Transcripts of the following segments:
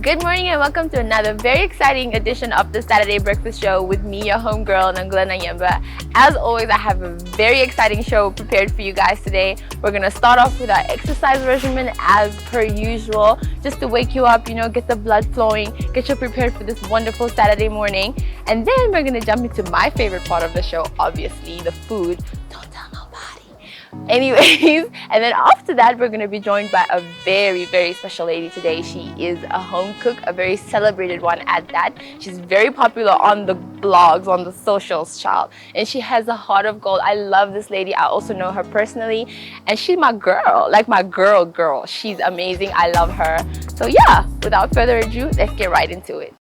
Good morning and welcome to another very exciting edition of the Saturday Breakfast Show with me, your homegirl, Nangula Nanyemba. As always, I have a very exciting show prepared for you guys today. We're going to start off with our exercise regimen as per usual, just to wake you up, get the blood flowing, get you prepared for this wonderful Saturday morning. And then we're going to jump into my favorite part of the show, obviously, the food. Don't tell nobody. Anyways, and then after that, we're going to be joined by a very, very special lady today. She is a home cook, a very celebrated one at that. She's very popular on the blogs, on the socials, child. And she has a heart of gold. I love this lady. I also know her personally. And she's my girl, like my girl. She's amazing. I love her. So yeah, without further ado, let's get right into it.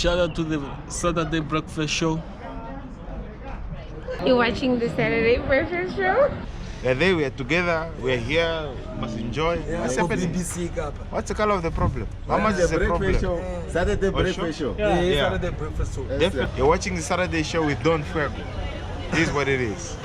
Shout out to the Saturday Breakfast Show. You're watching the Saturday Breakfast Show? We're there, we're together, we're here, must enjoy. What's happening? What's the color of the problem? How much is the problem? Saturday Breakfast Show. Yeah. Saturday Breakfast Show. Definitely. You're watching the Saturday show with Don Fuego. This is what it is.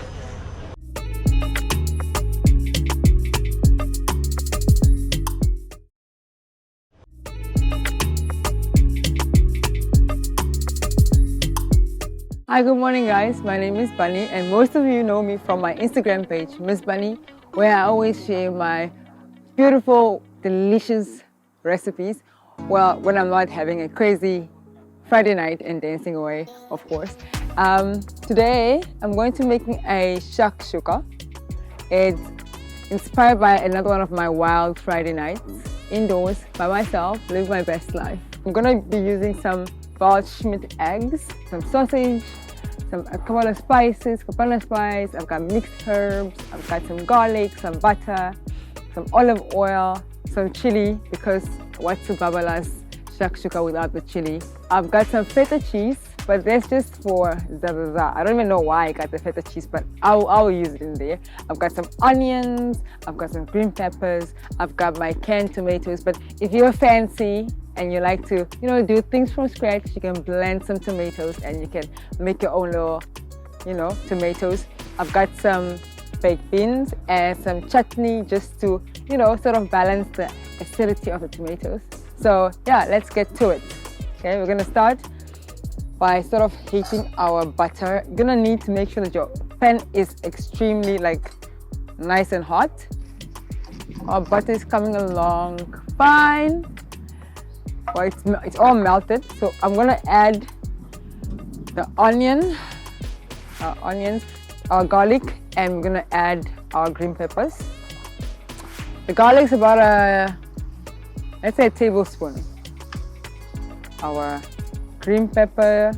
Hi, good morning guys. My name is Bunny and most of you know me from my Instagram page, Miss Bunny, where I always share my beautiful, delicious recipes. Well, when I'm not having a crazy Friday night and dancing away, of course. Today, I'm going to be making a shakshuka. It's inspired by another one of my wild Friday nights, indoors, by myself, live my best life. I'm gonna be using some boiled Schmidt eggs, some sausage, a couple of spices, coconut spice, I've got mixed herbs, I've got some garlic, some butter, some olive oil, some chili, because what's a babala's shakshuka without the chili. I've got some feta cheese, but that's just for zazaza. I don't even know why I got the feta cheese, but I'll use it in there. I've got some onions, I've got some green peppers, I've got my canned tomatoes, but if you're fancy and you like to, do things from scratch, you can blend some tomatoes and you can make your own little, tomatoes. I've got some baked beans and some chutney just to, sort of balance the acidity of the tomatoes. So yeah, let's get to it. Okay, we're gonna start by sort of heating our butter. You're gonna need to make sure that your pan is extremely nice and hot. Our butter is coming along fine. Well, it's all melted, so I'm gonna add the onions, our garlic, and we're gonna add our green peppers. The garlic's about let's say a tablespoon. Our green pepper.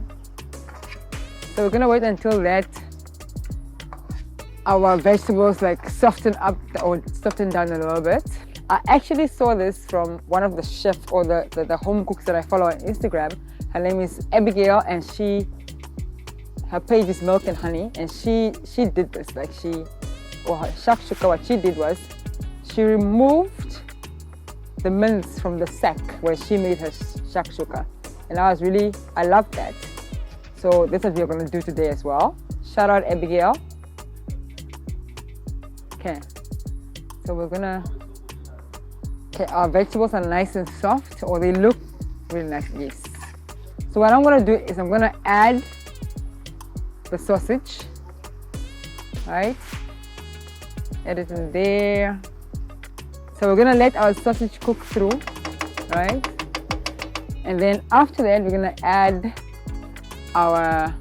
So we're gonna wait until our vegetables soften up or soften down a little bit. I actually saw this from one of the chefs or the home cooks that I follow on Instagram. Her name is Abigail, and her page is Milk and Honey, and she did this. Her shakshuka, what she did was she removed the mince from the sack where she made her shakshuka, and I loved that. So that's what we're gonna do today as well. Shout out Abigail. Okay, so our vegetables are nice and soft, or they look really nice, yes. So what I'm gonna do is I'm gonna add the sausage, right? Add it in there. So we're gonna let our sausage cook through, right? And then after that, we're gonna add our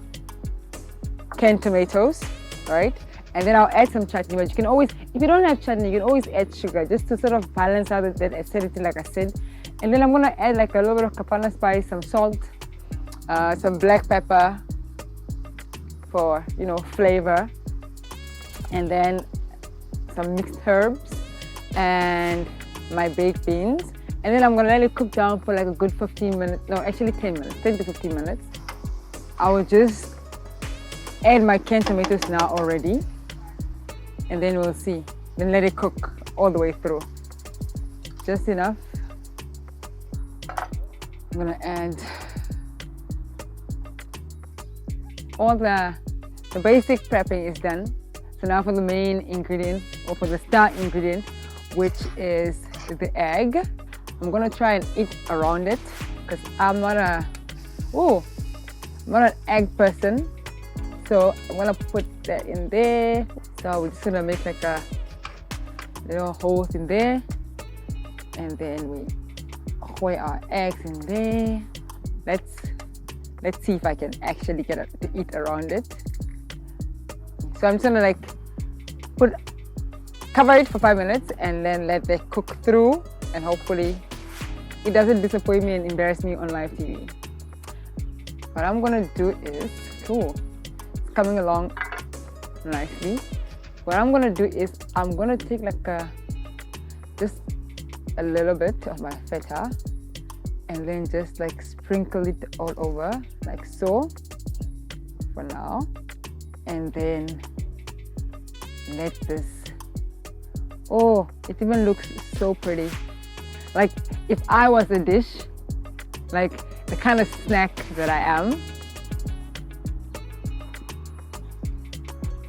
canned tomatoes, right? And then I'll add some chutney, but you can always, if you don't have chutney, you can always add sugar just to sort of balance out that acidity, like I said. And then I'm gonna add a little bit of coconut spice, some salt, some black pepper for, flavor, and then some mixed herbs and my baked beans. And then I'm gonna let it cook down for a good 15 minutes, no, actually 10 minutes, 10 to 15 minutes. I will just add my canned tomatoes now already, and then we'll see. Then let it cook all the way through. Just enough. I'm gonna add all the basic prepping is done. So now for the main ingredient, or for the star ingredient, which is the egg. I'm gonna try and eat around it because I'm not an egg person. So I'm gonna put that in there. So we're just gonna make a little holes in there, and then we pour our eggs in there. Let's see if I can actually get it to eat around it. So I'm just gonna cover it for 5 minutes and then let it cook through, and hopefully it doesn't disappoint me and embarrass me on live TV. What I'm gonna do is, it's coming along nicely. What I'm gonna do is I'm gonna take just a little bit of my feta, and then just like sprinkle it all over like so for now, and then let this, oh, it even looks so pretty. Like if I was a dish, like the kind of snack that I am,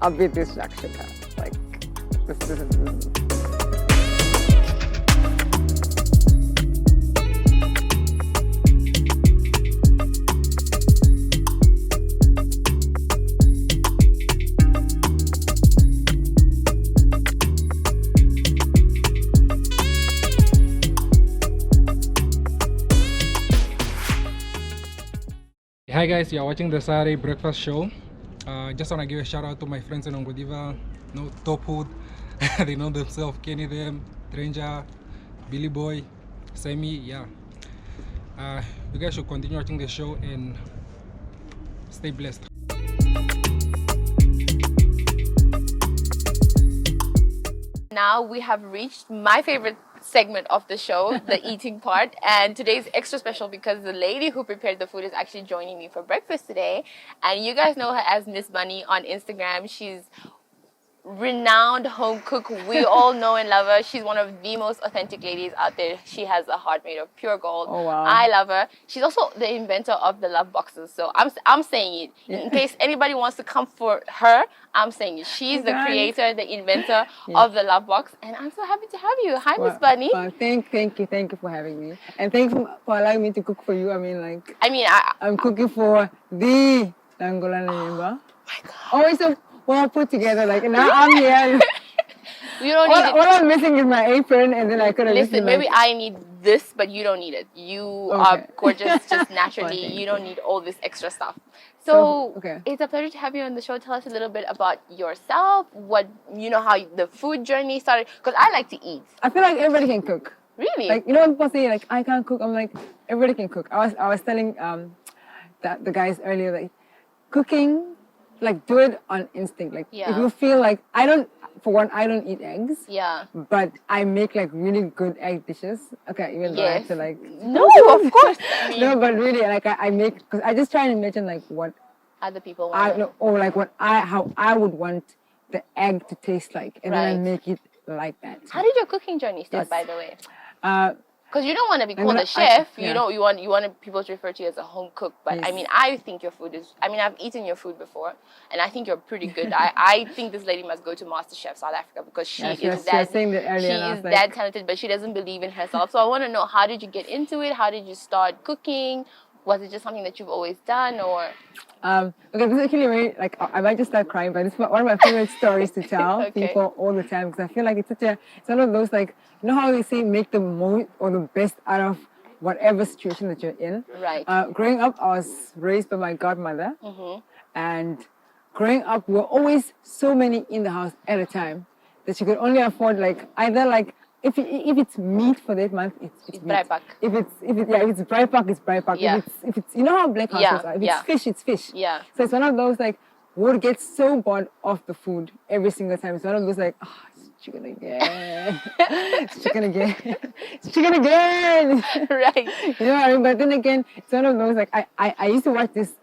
I'll be this shakshuka. Like this is. Hi guys, you're watching the Saturday Breakfast Show. Just want to give a shout out to my friends in Ongodiva, Top Hood. They know themselves, Kenny them, Trenja, Billy Boy, Sammy, yeah. You guys should continue watching the show and stay blessed. Now we have reached my favorite segment of the show, the eating part, and today's extra special because the lady who prepared the food is actually joining me for breakfast today, and you guys know her as Miss Bunny on Instagram. She's renowned home cook. We all know and love her. She's one of the most authentic ladies out there. She has a heart made of pure gold. Oh, wow. I love her. She's also the inventor of the love boxes. So I'm saying it. In case anybody wants to come for her, I'm saying it. She's the creator, the inventor of the love box. And I'm so happy to have you. Hi, Miss Bunny. Thank you for having me. And thanks for allowing me to cook for you. I mean, I'm cooking for the Nangola Namibia. Oh my God. Always so well put together. Like now I'm here. You don't need all I'm missing is my apron, and then I could have. Listen, maybe I need this, but you don't need it. You are gorgeous just naturally. You don't need all this extra stuff. So it's a pleasure to have you on the show. Tell us a little bit about yourself. How the food journey started. Because I like to eat. I feel like everybody can cook. Really? Like when people say like I can't cook, I'm like everybody can cook. I was telling the guys earlier, like cooking. Like do it on instinct. Like if you feel like I don't eat eggs. Yeah. But I make like really good egg dishes. Okay, even though I have to like. No, of course. No, but really, like I make because I just try and imagine like what other people want. Or like how I would want the egg to taste like, and then I make it like that. How did your cooking journey start, by the way? Because you don't want to be called a chef. You want people to refer to you as a home cook. But I mean, I think your food is. I mean, I've eaten your food before, and I think you're pretty good. I think this lady must go to MasterChef South Africa because she is that talented, but she doesn't believe in herself. So I want to know, how did you get into it? How did you start cooking? Was it just something that you've always done, or? Okay, this is actually very, like, I might just start crying, but it's one of my favorite stories to tell people all the time, because I feel like it's one of those, like, you know how they say make the most or the best out of whatever situation that you're in? Right. Growing up, I was raised by my godmother, and growing up, we were always so many in the house at a time that she could only afford, like, either, like, if it's meat for that month, it's meat. Breipak. If it's breipak, it's breipak. Yeah. If it's you know how black houses are. If it's fish, it's fish. Yeah. So it's one of those like we would get so bored of the food every single time. It's one of those like, it's chicken again. It's chicken again. It's chicken again. Right. You know what I mean? But then again, it's one of those like I used to watch this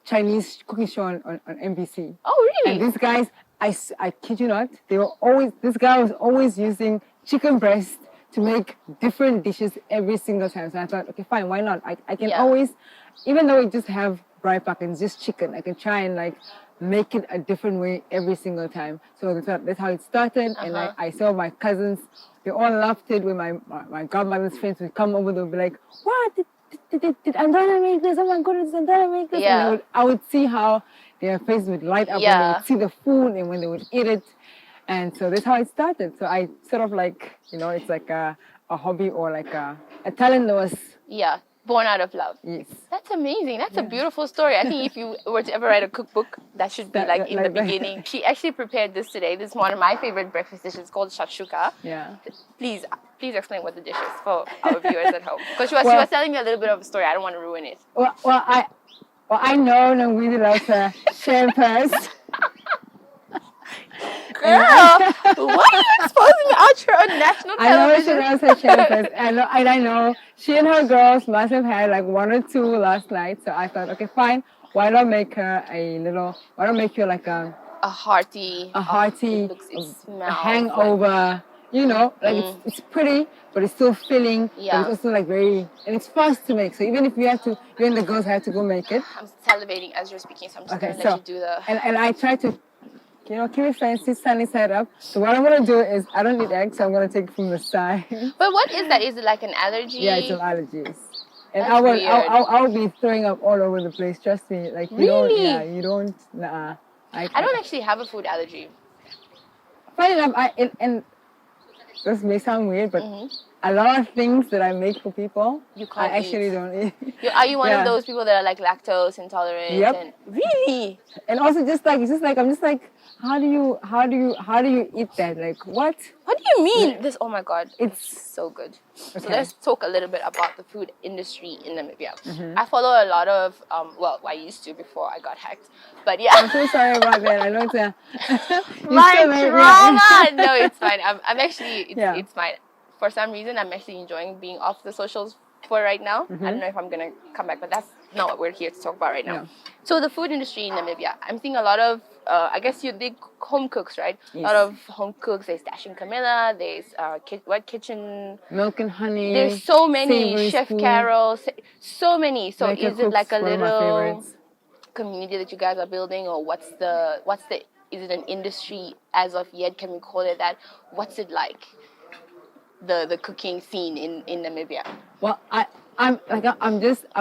Chinese cooking show on NBC. Oh really? And these guys, I kid you not, this guy was always using chicken breast to make different dishes every single time. So I thought, okay, fine, why not? I can always, even though we just have breipak and just chicken, I can try and like make it a different way every single time. So that's how it started. And I saw my cousins, they all loved it. When my godmother's friends would come over, they would be like, what? Did Andana make this? Oh my goodness, did Andana make this? Yeah. And I would see how their faces would light up when they would see the food and when they would eat it. And so that's how it started. So I sort of like, it's like a hobby or like a talent that was... Yeah, born out of love. Yes. That's amazing. That's a beautiful story. I think if you were to ever write a cookbook, that should be in the beginning. She actually prepared this today. This is one of my favorite breakfast dishes called shakshuka. Yeah. Please explain what the dish is for our viewers at home. Because she was telling me a little bit of a story. I don't want to ruin it. Well, I know Nangwidi loves champers. Girl, why are you exposing me? watch her on national I know she television. knows her chefs. I know she and her girls must have had like 1 or 2 last night. So I thought, okay, fine. Why not make her why not make her like a hearty. hearty, It smells a hangover, like it's pretty, but it's still filling, but Yeah. it's also like very, and it's fast to make. So even if you and the girls have to go make it. I'm salivating as you're speaking, so I'm just Okay, gonna let you do the. And I try to, keep it fancy, sunny side up. So what I'm gonna do is, I don't need eggs, so I'm gonna take it from the side. But what is that? Is it like an allergy? Yeah, it's allergies. And That's weird. I'll be throwing up all over the place. Trust me. Like you don't. Nah. I don't actually have a food allergy. Funny enough, and this may sound weird, but a lot of things that I make for people, I actually don't eat. Are you one of those people that are like lactose intolerant? Yep. And, really? And also I'm just like, how do you eat that? Like what? What do you mean? Oh my God, it's so good. Okay. So let's talk a little bit about the food industry in Namibia. I follow a lot of, I used to before I got hacked. But yeah. I'm so sorry about that. I know it's my trauma. No, it's fine. I'm actually, it's fine. For some reason, I'm actually enjoying being off the socials for right now. I don't know if I'm going to come back, but that's not what we're here to talk about right now. No. So the food industry in Namibia, I'm seeing a lot of, I guess they home cooks, right? Yes. A lot of home cooks. There's Dash and Camilla. There's kitchen? Milk and honey. There's so many. Savory Chef spoon. Carol. So many. So Maker is it like a Cooks, one of my little favorites. community that you guys are building, or what's the is it an industry as of yet? Can we call it that? What's it like? The cooking scene in Namibia. Well, I'm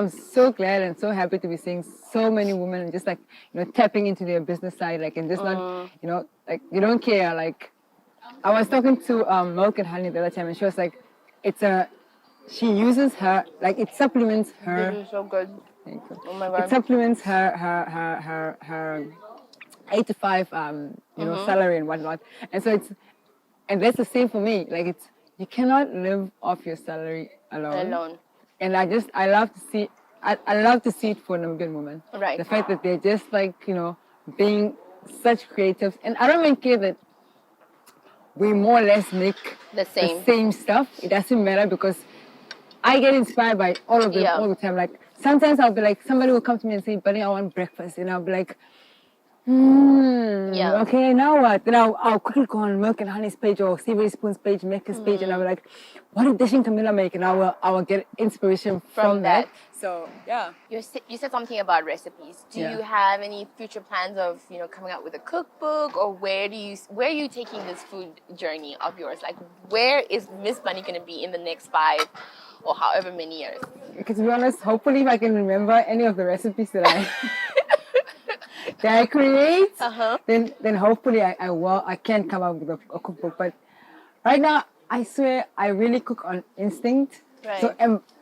so glad and so happy to be seeing so many women just like tapping into their business side, like, and just not like you don't care. Like I was talking to Milk and Honey the other time, and she was like, she uses her, like, it supplements her. This is so good. Thank you. Oh my God. It supplements her 8 to 5 salary and whatnot, and so and that's the same for me. Like you cannot live off your salary alone. And I love to see it for Namibian women. Right. The fact that they're just like, being such creatives. And I don't even care that we more or less make the same stuff. It doesn't matter because I get inspired by all of them all the time. Like sometimes I'll be like, somebody will come to me and say, "Buddy, I want breakfast," and I'll be like, okay, now what? Then I'll quickly go on Milk and Honey's page or Savory Spoon's page, Maker's page, and I'll be like, what did Dash and Camilla make? And I will get inspiration from that. So yeah. You said something about recipes. Do you have any future plans of coming out with a cookbook, or where are you taking this food journey of yours? Like, where is Miss Bunny going to be in the next 5 or however many years? Because to be honest, hopefully if I can remember any of the recipes that I create, then hopefully I can come up with a cookbook. But right now, I swear I really cook on instinct. Right. So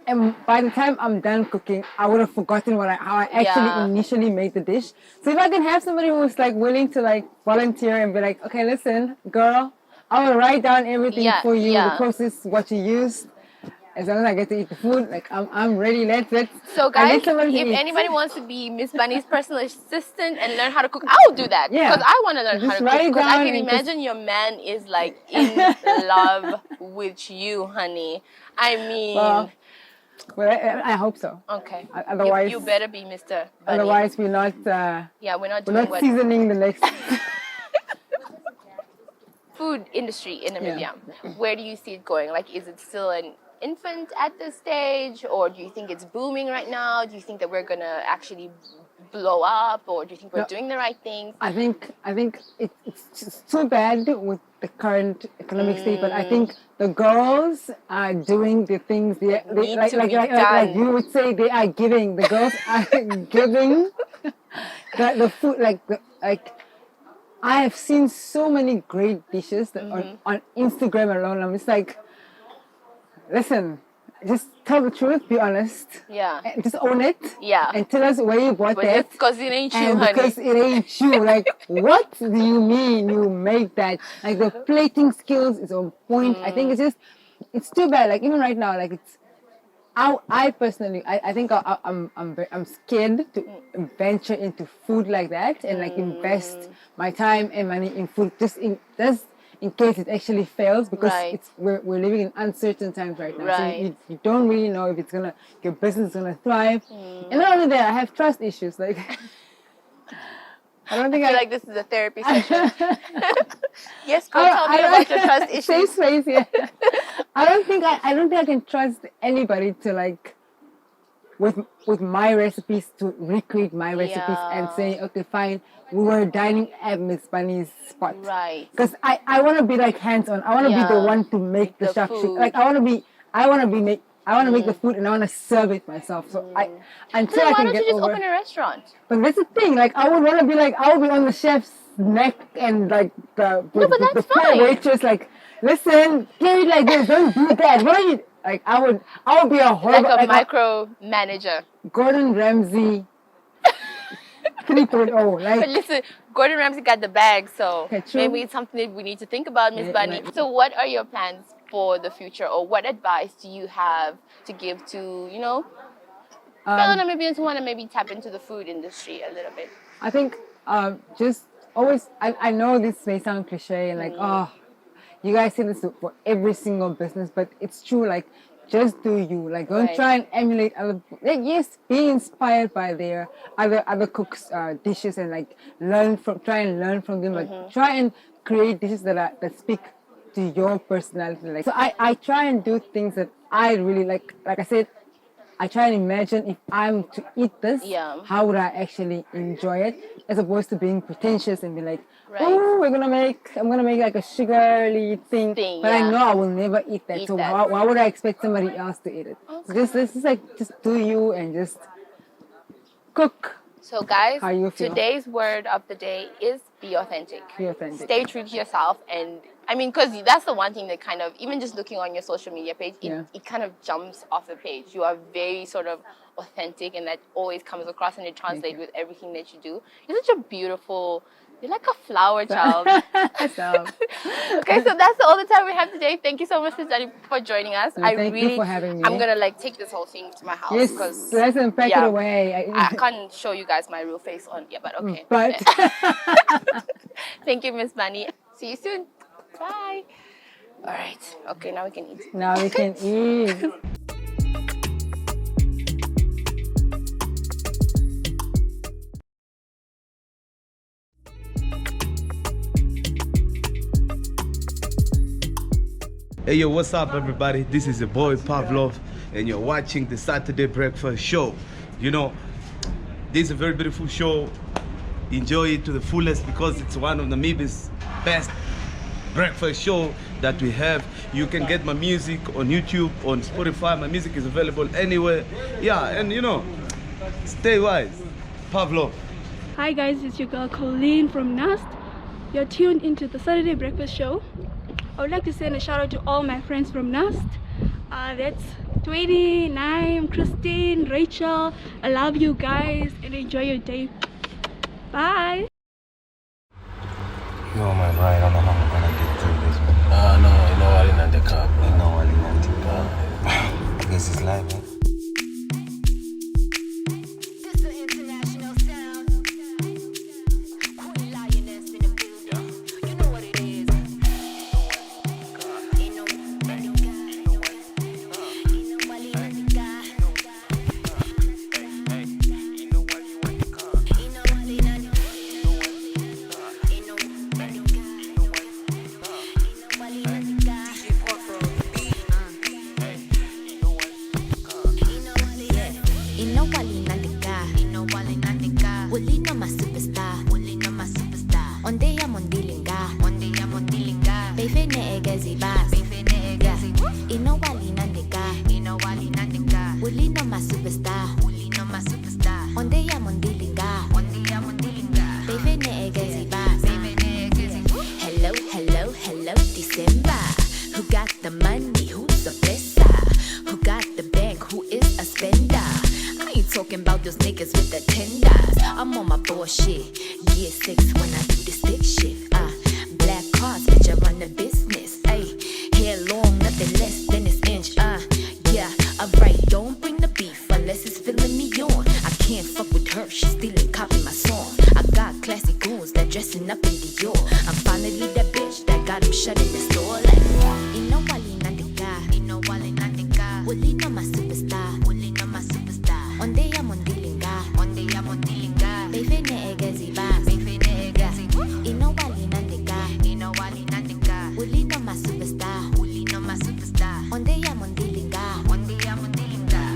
and by the time I'm done cooking, I would have forgotten how I actually initially made the dish. So if I can have somebody who's like willing to like volunteer and be like, okay, listen, girl, I will write down everything for you, the process, what you used. As long as I get to eat the food, like I'm ready. Let's. So guys, if anybody wants to be Miss Bunny's personal assistant and learn how to cook, I'll do that. Yeah. Because I want to learn how to cook. Because I can imagine your man is like in love with you, honey. I mean. Well, I hope so. Okay. Otherwise, you better be Mr. Bunny. Otherwise, we're not. we're not seasoning the next. Food industry in Namibia. Where do you see it going? Like, is it still an infant at this stage, or do you think it's booming right now? Do you think that we're gonna actually blow up, or do you think we're doing the right things? I think it's too bad with the current economic state, but I think the girls are doing the things like you would say they are giving. The girls are giving the food like. I have seen so many great dishes that on Instagram alone. I'm just like, listen, just tell the truth, be honest. Yeah. And just own it. Yeah. And tell us where you bought that. Because it ain't you, and honey. Because it ain't you. Like, what do you mean you make that? Like, the plating skills is on point. I think it's too bad. Like, even right now, like, it's, I personally, I think I'm scared to venture into food like that and like invest my time and money in food. in case it actually fails, because Right. we're living in uncertain times right now. Right. So you don't really know if your business is gonna thrive. And not only that, I have trust issues. Like I don't think I feel like this is a therapy session. Yes, girl, tell me about your trust issues. Safe space, yeah. I don't think I can trust anybody to like with my recipes to recreate my recipes and say, okay, fine, we were dining at Miss Bunny's spot. Right. Because I want to be like hands-on. I want to be the one to make the shakshuka. food. Like I want to make the food and I want to serve it myself. So until Then I why can don't get you just over. open a restaurant? But that's the thing. Like I would want to be like I would be on the chef's neck and like the but the that's poor fine. waitress like, listen, carry it like this. Don't do that. What are you? Like I would be a horrible Like a micro manager. Gordon Ramsay 3.0. But Like listen, Gordon Ramsay got the bag, so Okay, true. maybe it's something that we need to think about, Miss Yeah, Bunny. right. So what are your plans for the future, or what advice do you have to give to, fellow Namibians who want to maybe tap into the food industry a little bit? I think just always. I know this may sound cliche and like you guys say this for every single business, but it's true. Like just do you. Like don't Right. try and emulate other. Like, yes, be inspired by their other cooks' dishes and like try and learn from them. But try and create dishes that speak to your personality. Like so, I try and do things that I really like. Like I said, I try and imagine if I'm to eat this, Yeah. how would I actually enjoy it, as opposed to being pretentious and be like, Right. oh, I'm gonna make like a sugary thing, but I yeah. know I will never eat that. Eat So that. why would I expect somebody else to eat it? So just do you and just cook. So guys, How you feel? today's word of the day is be authentic. Be authentic. Stay true to yourself, and I mean, because that's the one thing that kind of, even just looking on your social media page, it kind of jumps off the page. You are very sort of authentic, and that always comes across, and it translates with everything that you do. You're such a beautiful, you're like a flower child. So, Okay, so that's all the time we have today. Thank you so much, Miss Daddy, for joining us. thank you for having me. I'm gonna like take this whole thing to my house yes, because let's unpack it away. I can't show you guys my real face on here, but okay. But Thank you, Miss Bunny. See you soon. Bye. All right. Okay, now we can eat. now we can eat. Hey yo, what's up everybody? This is your boy Pavlov and you're watching the Saturday Breakfast Show. You know, this is a very beautiful show. Enjoy it to the fullest because it's one of Namibia's best breakfast show that we have. You can get my music on YouTube, on Spotify. My music is available anywhere. Yeah, and stay wise. Pavlov. Hi guys, it's your girl Colleen from Nast. You're tuned into the Saturday Breakfast Show. I would like to send a shout out to all my friends from Nast. That's Tweety, Naim, Christine, Rachel. I love you guys and enjoy your day. Bye. Yo, man, right, I don't know how I'm gonna get through this, man. No, you know, I didn't have the car, bro. No, I didn't have the car. I guess it's life, man. Hello, December. Who got the money? Who's the blesser? Who got the bank? Who is a spender? I ain't talking about those niggas with the $10. I'm on my bullshit. Gear 6 when I do the stick shift. Black cars, bitch, I run the business. Ayy, hair long, nothing less than an inch. Yeah, alright, don't bring the beef unless it's filling me on. I can't fuck with her, she's stealing, copying my song. I got classy goons that dressing up in Dior. I'm finally that bitch that got him shut my superstar. Onde ya mondilinga.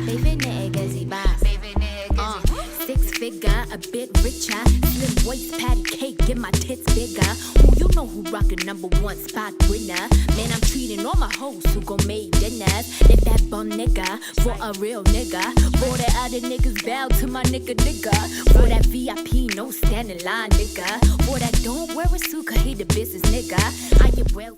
Baby nigga ziba. Six figure, a bit richer. Slim waist, patty cake, get my tits bigger. Ooh, you know who rockin' #1 spot winner. Man, I'm treating all my hoes who gon' make dinners. Let that bum nigga for a real nigga. For the other niggas bow to my nigga. For that VIP, no standing line nigga. For that don't wear a suit, cause he the business nigga. I get well.